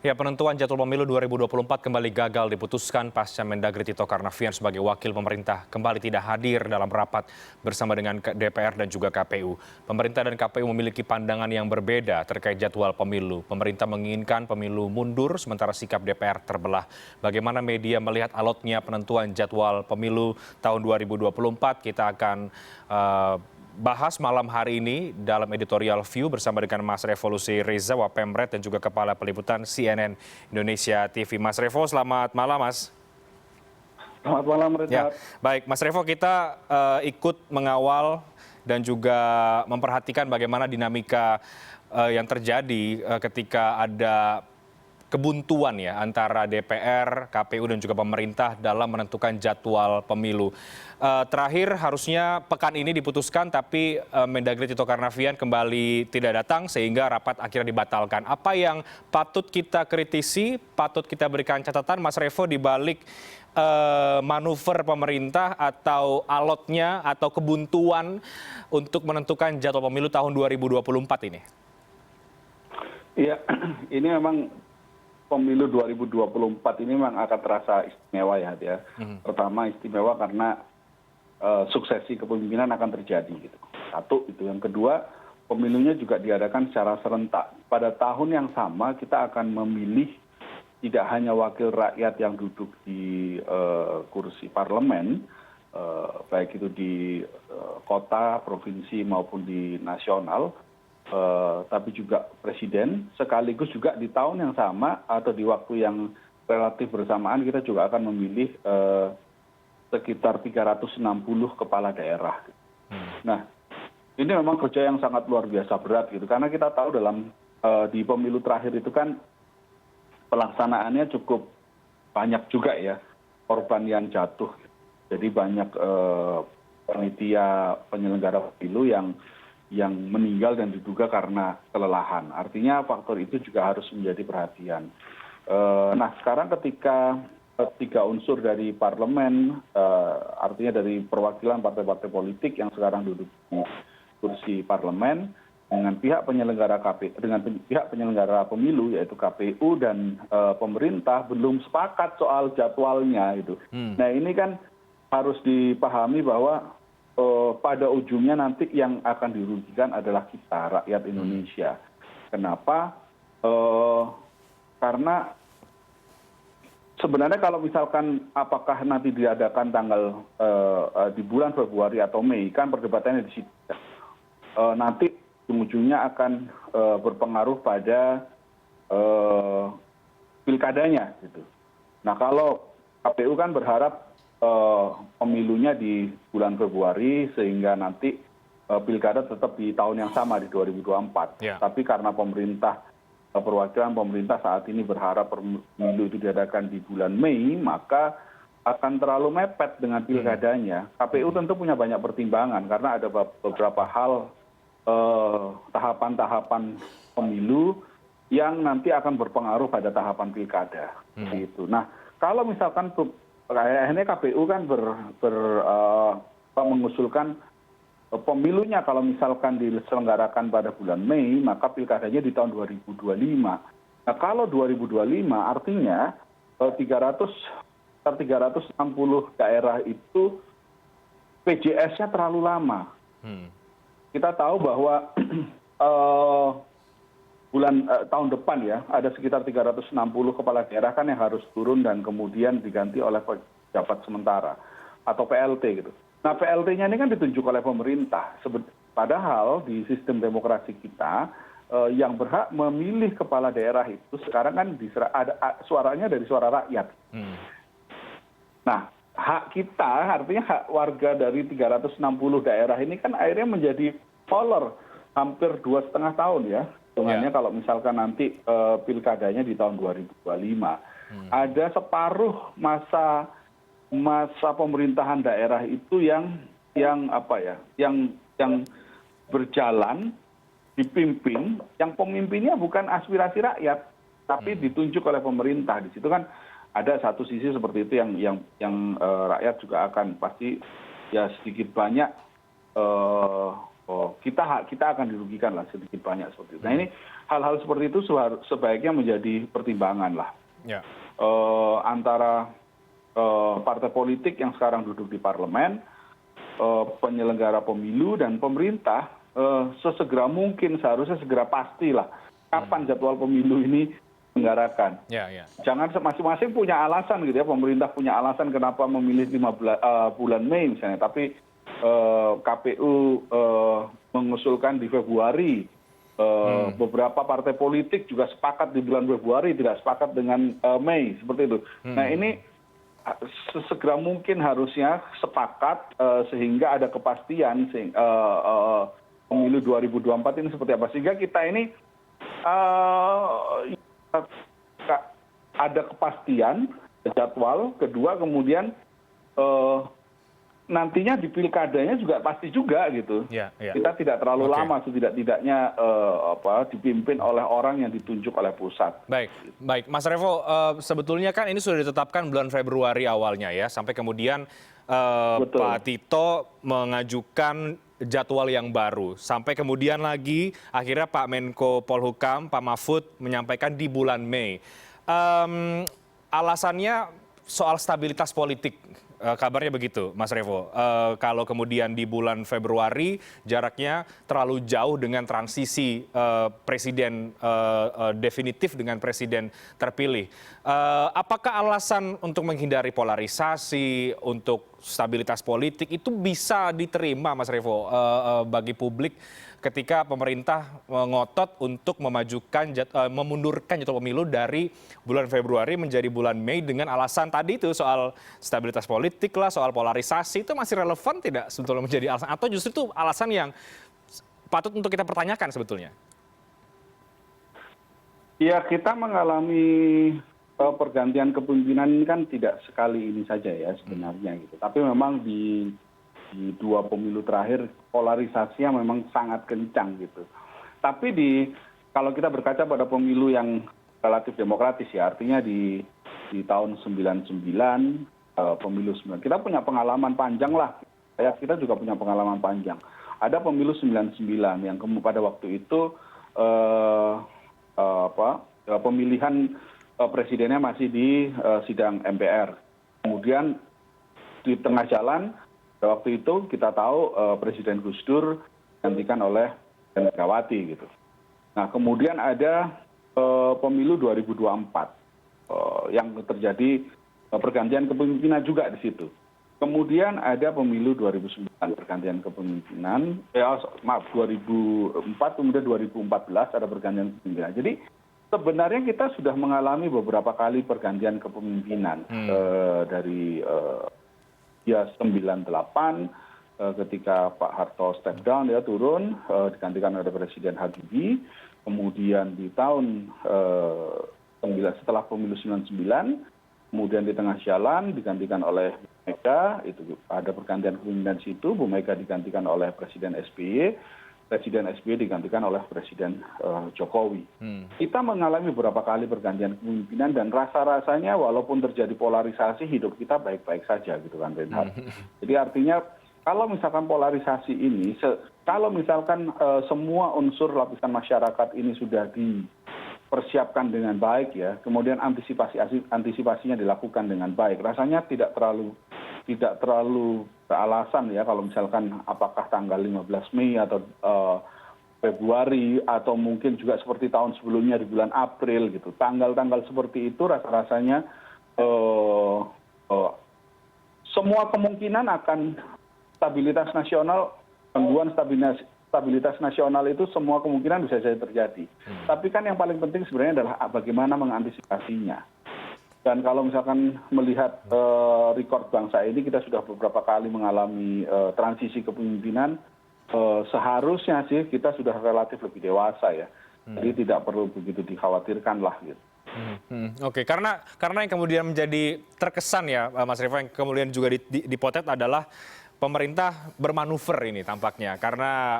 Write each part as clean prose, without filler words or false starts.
Ya, penentuan jadwal pemilu 2024 kembali gagal diputuskan pasca Mendagri Tito Karnavian sebagai wakil pemerintah kembali tidak hadir dalam rapat bersama dengan DPR dan juga KPU. Pemerintah dan KPU memiliki pandangan yang berbeda terkait jadwal pemilu. Pemerintah menginginkan pemilu mundur, sementara sikap DPR terbelah. Bagaimana media melihat alotnya penentuan jadwal pemilu tahun 2024? Kita akan bahas malam hari ini dalam editorial View bersama dengan Mas Revolusi Riza, Wapemret dan juga Kepala Peliputan CNN Indonesia TV. Mas Revo, selamat malam Mas. Selamat malam, Ya, Renat. baik Mas Revo, kita ikut mengawal dan juga memperhatikan bagaimana dinamika yang terjadi ketika ada kebuntuan ya antara DPR, KPU dan juga pemerintah dalam menentukan jadwal pemilu. Terakhir harusnya pekan ini diputuskan, tapi Mendagri Tito Karnavian kembali tidak datang sehingga rapat akhirnya dibatalkan. Apa yang patut kita kritisi, patut kita berikan catatan, Mas Revo, di balik manuver pemerintah atau alotnya atau kebuntuan untuk menentukan jadwal pemilu tahun 2024 ini? Iya, ini memang pemilu 2024 ini memang akan terasa istimewa ya. Pertama istimewa karena suksesi kepemimpinan akan terjadi gitu. Satu itu. Yang kedua, pemilunya juga diadakan secara serentak. Pada tahun yang sama kita akan memilih tidak hanya wakil rakyat yang duduk di kursi parlemen, baik itu di kota, provinsi maupun di nasional, tapi juga presiden, sekaligus juga di tahun yang sama atau di waktu yang relatif bersamaan kita juga akan memilih sekitar 360 kepala daerah. Nah, ini memang kerja yang sangat luar biasa berat gitu, karena kita tahu dalam di pemilu terakhir itu kan pelaksanaannya cukup banyak juga ya korban yang jatuh. Jadi banyak panitia penyelenggara pemilu yang meninggal dan diduga karena kelelahan. Artinya faktor itu juga harus menjadi perhatian. Nah, sekarang ketika tiga unsur dari parlemen, artinya dari perwakilan partai-partai politik yang sekarang duduk di kursi parlemen, dengan pihak penyelenggara pemilu yaitu KPU dan pemerintah belum sepakat soal jadwalnya itu. Nah, ini kan harus dipahami bahwa pada ujungnya nanti yang akan dirugikan adalah kita, rakyat Indonesia. Kenapa? Karena sebenarnya kalau misalkan apakah nanti diadakan tanggal di bulan Februari atau Mei, kan perdebatannya di situ. Nanti ujung-ujungnya akan berpengaruh pada pilkadanya gitu. Nah, kalau KPU kan berharap pemilunya di bulan Februari sehingga nanti pilkada tetap di tahun yang sama di 2024. Ya. Tapi karena perwakilan pemerintah saat ini berharap pemilu itu diadakan di bulan Mei, maka akan terlalu mepet dengan pilkadanya. KPU tentu punya banyak pertimbangan karena ada beberapa hal tahapan-tahapan pemilu yang nanti akan berpengaruh pada tahapan pilkada. Gitu. Nah, kalau misalkan akhirnya KPU kan mengusulkan pemilunya kalau misalkan diselenggarakan pada bulan Mei, maka pilkadanya di tahun 2025. Nah, kalau 2025 artinya 360 daerah itu PJS-nya terlalu lama. Kita tahu bahwa tahun depan ya ada sekitar 360 kepala daerah kan yang harus turun dan kemudian diganti oleh pejabat sementara atau PLT gitu. Nah, PLT-nya ini kan ditunjuk oleh pemerintah. Padahal di sistem demokrasi kita yang berhak memilih kepala daerah itu sekarang kan ada suaranya dari suara rakyat. Nah, hak kita artinya hak warga dari 360 daerah ini kan akhirnya menjadi molor hampir 2,5 tahun ya. Hitungannya kalau misalkan nanti pilkadanya di tahun 2025. Ada separuh masa pemerintahan daerah itu yang berjalan dipimpin, yang pemimpinnya bukan aspirasi rakyat tapi ditunjuk oleh pemerintah. Di situ kan ada satu sisi seperti itu yang rakyat juga akan pasti ya sedikit banyak kita akan dirugikan lah sedikit banyak seperti itu. Nah ini hal-hal seperti itu sebaiknya menjadi pertimbangan lah antara partai politik yang sekarang duduk di parlemen, penyelenggara pemilu dan pemerintah sesegera mungkin seharusnya segera pastilah kapan jadwal pemilu ini diselenggarakan. Jangan masing-masing punya alasan gitu ya, pemerintah punya alasan kenapa memilih bulan Mei misalnya, tapi KPU mengusulkan di Februari. Beberapa partai politik juga sepakat di bulan Februari, tidak sepakat dengan Mei, seperti itu. Nah ini sesegera mungkin harusnya sepakat sehingga ada kepastian pemilu 2024 ini seperti apa. Sehingga kita ini ada kepastian jadwal, kedua kemudian nantinya di pilkadanya juga pasti juga gitu. Kita tidak terlalu lama setidak-tidaknya dipimpin oleh orang yang ditunjuk oleh pusat. Baik, Mas Revo, sebetulnya kan ini sudah ditetapkan bulan Februari awalnya ya, sampai kemudian Pak Tito mengajukan jadwal yang baru, sampai kemudian lagi akhirnya Pak Menko Polhukam, Pak Mahfud menyampaikan di bulan Mei. Alasannya soal stabilitas politik. Kabarnya begitu, Mas Revo. Kalau kemudian di bulan Februari jaraknya terlalu jauh dengan transisi presiden definitif dengan presiden terpilih. Apakah alasan untuk menghindari polarisasi, untuk stabilitas politik itu bisa diterima, Mas Revo, bagi publik ketika pemerintah ngotot untuk memundurkan jadwal pemilu dari bulan Februari menjadi bulan Mei dengan alasan tadi itu soal stabilitas politik lah, soal polarisasi, itu masih relevan tidak sebetulnya menjadi alasan, atau justru itu alasan yang patut untuk kita pertanyakan sebetulnya? Ya, kita mengalami pergantian kepemimpinan ini kan tidak sekali ini saja ya sebenarnya gitu. Tapi memang di dua pemilu terakhir polarisasinya memang sangat kencang gitu. Tapi kalau kita berkaca pada pemilu yang relatif demokratis ya, artinya di tahun 99, pemilu 9, kita punya pengalaman panjang lah. Kita juga punya pengalaman panjang. Ada pemilu 99 yang pada waktu itu pemilihan presidennya masih di sidang MPR. Kemudian di tengah jalan waktu itu kita tahu Presiden Gus Dur digantikan oleh Megawati gitu. Nah kemudian ada pemilu 2024 yang terjadi pergantian kepemimpinan juga di situ. Kemudian ada pemilu 2009 pergantian kepemimpinan, 2004 kemudian 2014 ada pergantian kepemimpinan. Jadi sebenarnya kita sudah mengalami beberapa kali pergantian kepemimpinan dari 98 ketika Pak Harto step down ya turun digantikan oleh Presiden Habibie, kemudian di tahun setelah pemilu 99 kemudian di tengah jalan digantikan oleh Bu Mega, itu ada pergantian kepemimpinan situ, Bu Mega digantikan oleh Presiden SBY, Presiden SBY digantikan oleh Presiden Jokowi. Kita mengalami beberapa kali pergantian kepemimpinan dan rasa-rasanya walaupun terjadi polarisasi hidup kita baik-baik saja gitu kan Reinhardt. Jadi artinya kalau misalkan polarisasi ini, kalau misalkan semua unsur lapisan masyarakat ini sudah dipersiapkan dengan baik ya, kemudian antisipasinya dilakukan dengan baik, rasanya tidak terlalu beralasan ya kalau misalkan apakah tanggal 15 Mei atau Februari atau mungkin juga seperti tahun sebelumnya di bulan April gitu. Tanggal-tanggal seperti itu rasa-rasanya semua kemungkinan akan stabilitas nasional, gangguan stabilitas nasional itu semua kemungkinan bisa saja terjadi. Tapi kan yang paling penting sebenarnya adalah bagaimana mengantisipasinya. Dan kalau misalkan melihat rekor bangsa ini, kita sudah beberapa kali mengalami transisi kepemimpinan, seharusnya sih kita sudah relatif lebih dewasa ya. Jadi tidak perlu begitu dikhawatirkan lah gitu. Oke, karena yang kemudian menjadi terkesan ya Mas Revo, yang kemudian juga dipotret adalah pemerintah bermanuver ini tampaknya. Karena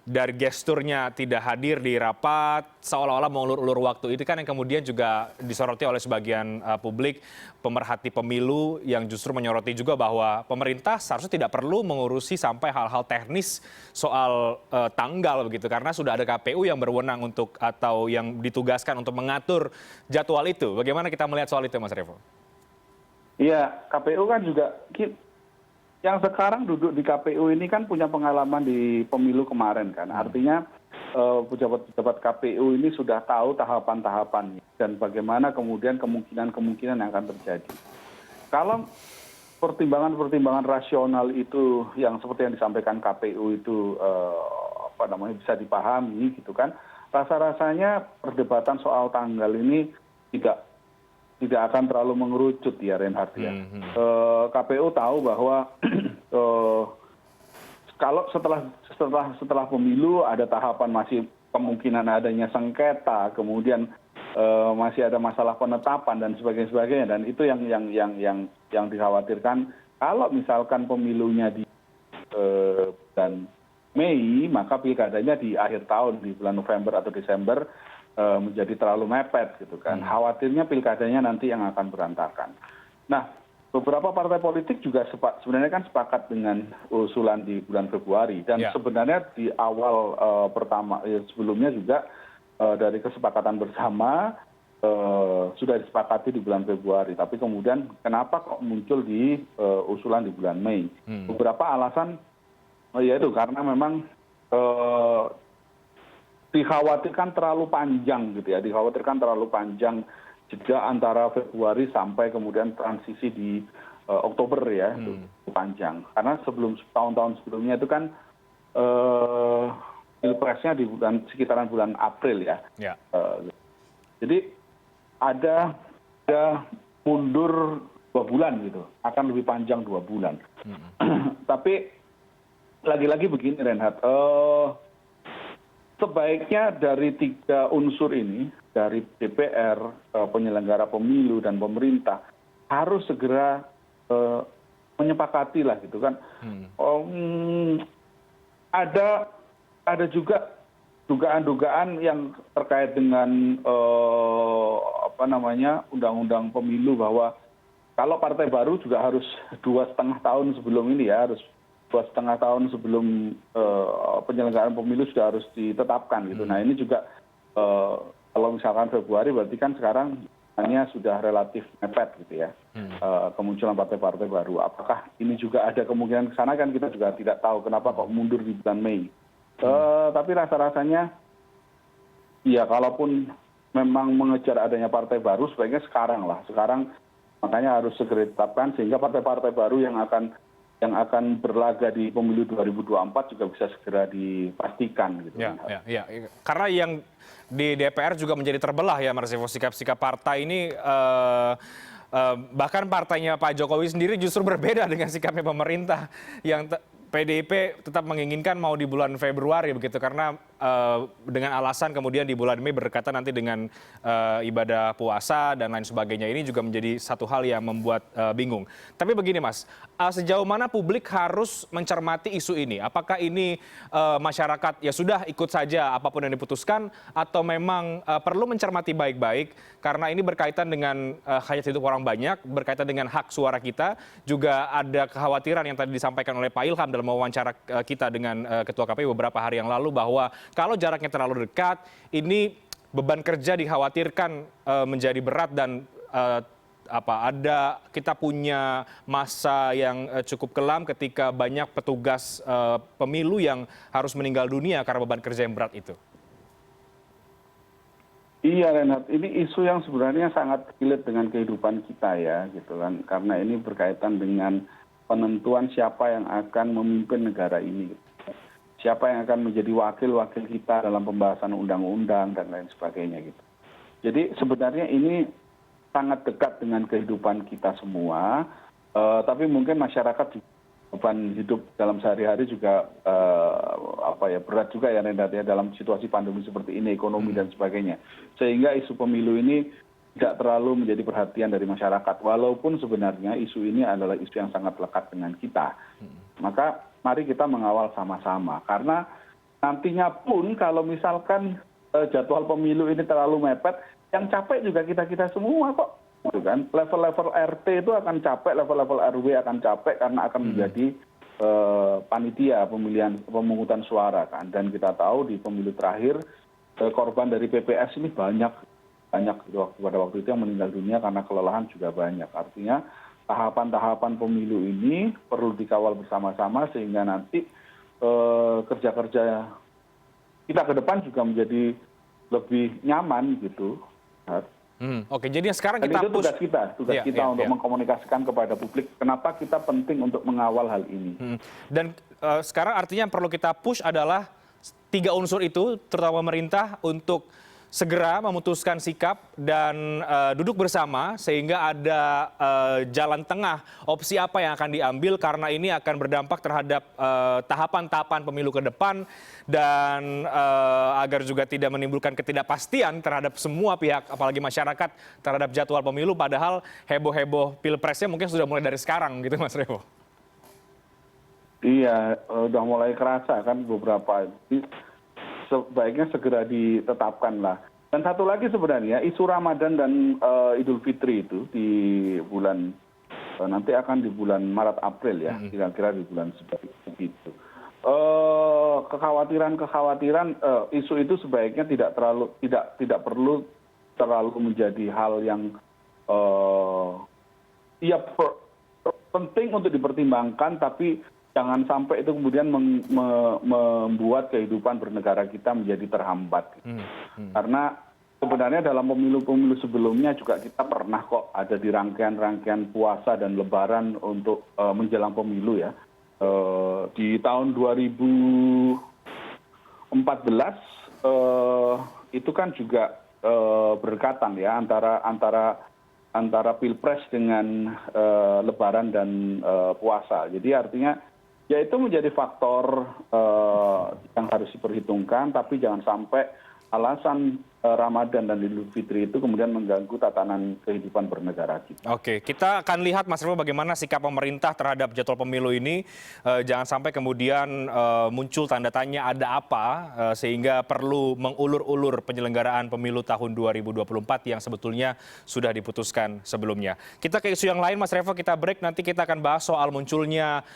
dari gesturnya tidak hadir di rapat, seolah-olah mengulur-ulur waktu. Itu kan yang kemudian juga disoroti oleh sebagian publik, pemerhati pemilu yang justru menyoroti juga bahwa pemerintah seharusnya tidak perlu mengurusi sampai hal-hal teknis soal tanggal begitu, karena sudah ada KPU yang berwenang untuk atau yang ditugaskan untuk mengatur jadwal itu. Bagaimana kita melihat soal itu, Mas Revo? Iya, KPU kan juga yang sekarang duduk di KPU ini kan punya pengalaman di pemilu kemarin kan. Artinya pejabat-pejabat KPU ini sudah tahu tahapan-tahapannya dan bagaimana kemudian kemungkinan-kemungkinan yang akan terjadi. Kalau pertimbangan-pertimbangan rasional itu yang seperti yang disampaikan KPU itu bisa dipahami gitu kan. Rasa-rasanya perdebatan soal tanggal ini tidak akan terlalu mengerucut ya Reinhardt ya. KPU tahu bahwa kalau setelah pemilu ada tahapan masih kemungkinan adanya sengketa, kemudian masih ada masalah penetapan dan sebagainya, dan itu yang dikhawatirkan kalau misalkan pemilunya di bulan Mei, maka pilkadanya di akhir tahun di bulan November atau Desember menjadi terlalu mepet gitu kan. Khawatirnya pilkadanya nanti yang akan berantakan. Nah, beberapa partai politik juga sebenarnya kan sepakat dengan usulan di bulan Februari dan sebenarnya di awal pertama sebelumnya juga dari kesepakatan bersama sudah disepakati di bulan Februari, tapi kemudian kenapa kok muncul di usulan di bulan Mei? Beberapa alasan yaitu karena memang dikhawatirkan terlalu panjang gitu ya, dikhawatirkan terlalu panjang jeda antara Februari sampai kemudian transisi di Oktober ya, itu panjang. Karena tahun-tahun sebelumnya itu kan pilpresnya di sekitaran bulan April ya. Jadi ada mundur 2 bulan gitu, akan lebih panjang 2 bulan. Tapi lagi-lagi begini Reinhardt, sebaiknya dari 3 unsur ini, dari DPR, penyelenggara pemilu, dan pemerintah, harus segera menyepakati lah gitu kan. Ada juga dugaan-dugaan yang terkait dengan undang-undang pemilu bahwa kalau partai baru juga harus 2,5 tahun sebelum ini ya, harus 2,5 tahun sebelum penyelenggaraan pemilu sudah harus ditetapkan gitu. Nah ini juga kalau misalkan Februari berarti kan sekarang hanya sudah relatif mepet gitu ya, kemunculan partai-partai baru. Apakah ini juga ada kemungkinan ke sana, kan kita juga tidak tahu kenapa kok mundur di bulan Mei. Tapi rasa-rasanya ya kalaupun memang mengejar adanya partai baru sebaiknya sekarang lah. Sekarang makanya harus segera ditetapkan sehingga partai-partai baru yang akan berlaga di pemilu 2024 juga bisa segera dipastikan gitu. Ya. Karena yang di DPR juga menjadi terbelah ya Mas Revo, sikap-sikap partai ini bahkan partainya Pak Jokowi sendiri justru berbeda dengan sikapnya pemerintah yang PDIP tetap menginginkan mau di bulan Februari begitu, karena dengan alasan kemudian di bulan Mei berdekatan nanti dengan ibadah puasa dan lain sebagainya. Ini juga menjadi satu hal yang membuat bingung. Tapi begini Mas, sejauh mana publik harus mencermati isu ini? Apakah ini masyarakat ya sudah ikut saja apapun yang diputuskan, atau memang perlu mencermati baik-baik karena ini berkaitan dengan hajat hidup orang banyak, berkaitan dengan hak suara kita, juga ada kekhawatiran yang tadi disampaikan oleh Pak Ilham dalam wawancara kita dengan Ketua KPU beberapa hari yang lalu, bahwa kalau jaraknya terlalu dekat, ini beban kerja dikhawatirkan menjadi berat dan kita punya masa yang cukup kelam ketika banyak petugas pemilu yang harus meninggal dunia karena beban kerja yang berat itu. Iya Renat, ini isu yang sebenarnya sangat relate dengan kehidupan kita ya gitu kan, karena ini berkaitan dengan penentuan siapa yang akan memimpin negara ini, siapa yang akan menjadi wakil-wakil kita dalam pembahasan undang-undang dan lain sebagainya gitu. Jadi sebenarnya ini sangat dekat dengan kehidupan kita semua, tapi mungkin masyarakat beban hidup dalam sehari-hari juga berat juga ya Renat ya, dalam situasi pandemi seperti ini, ekonomi dan sebagainya. Sehingga isu pemilu ini tidak terlalu menjadi perhatian dari masyarakat, walaupun sebenarnya isu ini adalah isu yang sangat lekat dengan kita. Maka mari kita mengawal sama-sama, karena nantinya pun kalau misalkan jadwal pemilu ini terlalu mepet, yang capek juga kita-kita semua kok. Gitu kan. Level-level RT itu akan capek, level-level RW akan capek karena akan menjadi panitia pemilihan pemungutan suara kan. Dan kita tahu di pemilu terakhir korban dari PPS ini banyak gitu, pada waktu itu yang meninggal dunia karena kelelahan juga banyak. Artinya tahapan-tahapan pemilu ini perlu dikawal bersama-sama sehingga nanti kerja-kerja kita ke depan juga menjadi lebih nyaman gitu. Oke, jadi yang sekarang Dan kita itu push. tugas kita untuk mengkomunikasikan kepada publik kenapa kita penting untuk mengawal hal ini. Dan sekarang artinya yang perlu kita push adalah 3 unsur itu, terutama pemerintah, untuk segera memutuskan sikap dan duduk bersama sehingga ada jalan tengah opsi apa yang akan diambil karena ini akan berdampak terhadap tahapan-tahapan pemilu ke depan dan agar juga tidak menimbulkan ketidakpastian terhadap semua pihak apalagi masyarakat terhadap jadwal pemilu padahal heboh-heboh pilpresnya mungkin sudah mulai dari sekarang gitu Mas Revo. Iya, udah mulai kerasa kan beberapa. Sebaiknya segera ditetapkan lah. Dan satu lagi sebenarnya isu Ramadan dan Idul Fitri itu di bulan nanti akan di bulan Maret April ya, kira-kira di bulan segitu. Kekhawatiran isu itu sebaiknya tidak perlu terlalu menjadi hal yang penting untuk dipertimbangkan, tapi jangan sampai itu kemudian membuat kehidupan bernegara kita menjadi terhambat. Karena sebenarnya dalam pemilu-pemilu sebelumnya juga kita pernah kok ada di rangkaian-rangkaian puasa dan lebaran untuk menjelang pemilu ya. Di tahun 2014 itu kan juga berdekatan ya antara pilpres dengan lebaran dan puasa. Jadi artinya ya itu menjadi faktor yang harus diperhitungkan, tapi jangan sampai alasan Ramadan dan Idul Fitri itu kemudian mengganggu tatanan kehidupan bernegara kita. Oke, kita akan lihat Mas Revo bagaimana sikap pemerintah terhadap jadwal pemilu ini. Jangan sampai kemudian muncul tanda tanya ada apa sehingga perlu mengulur-ulur penyelenggaraan pemilu tahun 2024 yang sebetulnya sudah diputuskan sebelumnya. Kita ke isu yang lain Mas Revo, kita break, nanti kita akan bahas soal munculnya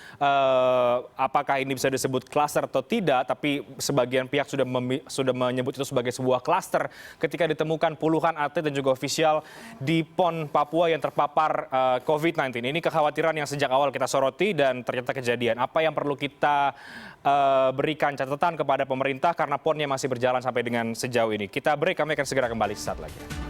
apakah ini bisa disebut klaster atau tidak, tapi sebagian pihak sudah menyebut itu sebagai sebuah klaster ketika ditemukan puluhan atlet dan juga ofisial di PON Papua yang terpapar COVID-19. Ini kekhawatiran yang sejak awal kita soroti dan ternyata kejadian. Apa yang perlu kita berikan catatan kepada pemerintah karena PON-nya masih berjalan sampai dengan sejauh ini. Kita break, kami akan segera kembali sesaat lagi.